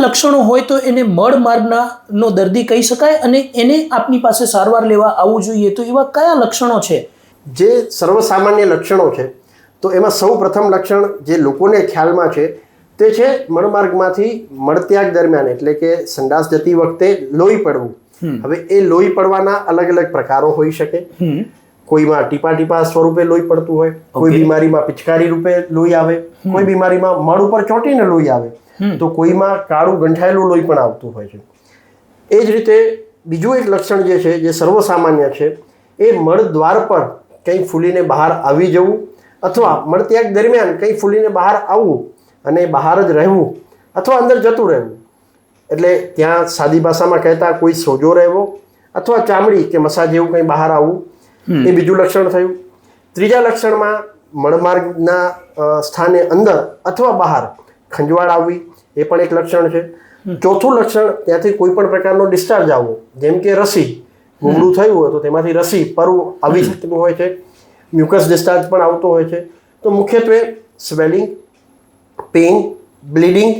લક્ષણો હોય તો એને મળ માર્ગનો દર્દી કહી શકાય અને એને આપની પાસે સારવાર લેવા આવવું જોઈએ. તો એવા કયા લક્ષણો છે જે સર્વસામાન્ય લક્ષણો છે? તો એમાં સૌ પ્રથમ લક્ષણ જે લોકોને ખ્યાલમાં છે તે છે મળમાર્ગમાંથી મળત્યાગ દરમિયાન, એટલે કે સંડાસ જતી વખતે લોહી પડવું. હવે એ લોહી પડવાના અલગ અલગ પ્રકારો હોઈ શકે. કોઈમાં ટીપા ટીપા સ્વરૂપે લોહી પડતું હોય, કોઈ બીમારીમાં પિચકારી રૂપે લોહી આવે, કોઈ બીમારીમાં મળ ઉપર ચોંટીને લોહી આવે, તો કોઈમાં કાળું ગંઠાયેલું લોહી પણ આવતું હોય છે. એ જ રીતે બીજું એક લક્ષણ જે છે, જે સર્વસામાન્ય છે, એ મળ દ્વાર પર કંઈ ફૂલીને બહાર આવી જવું અથવા મળત્યાગ દરમિયાન કંઈ ફૂલીને બહાર આવવું અને બહાર જ રહેવું અથવા અંદર જતું રહેવું. એટલે ત્યાં સાદી ભાષામાં કહેતા કોઈ સોજો રહેવો અથવા ચામડી કે મસા જેવું કંઈ બહાર આવવું, એ બીજું લક્ષણ થયું. ત્રીજા લક્ષણમાં મળમાર્ગના સ્થાને અંદર અથવા બહાર ખંજવાળ આવવી, એ પણ એક લક્ષણ છે. ચોથું લક્ષણ ત્યાંથી કોઈ પણ પ્રકારનો ડિસ્ચાર્જ આવવો, જેમ કે રસી ગુમડું થયું હોય તો તેમાંથી રસી પરવું આવી શકતું હોય છે, મ્યુકસ ડિસ્ચાર્જ પણ આવતો હોય છે. તો મુખ્યત્વે સ્વેલિંગ, પેઇન, બ્લીડિંગ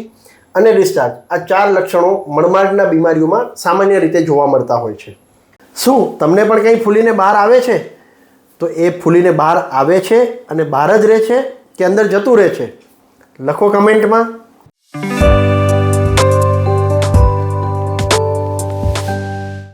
અને ડિસ્ચાર્જ, આ 4 લક્ષણો મળમાર્ગના બીમારીઓમાં સામાન્ય રીતે જોવા મળતા હોય છે. શું તમને પણ કંઈ ફૂલીને બહાર આવે છે? તો એ ફૂલીને બહાર આવે છે અને બહાર જ રહે છે કે અંદર જતું રહે છે? લખો કમેન્ટમાં.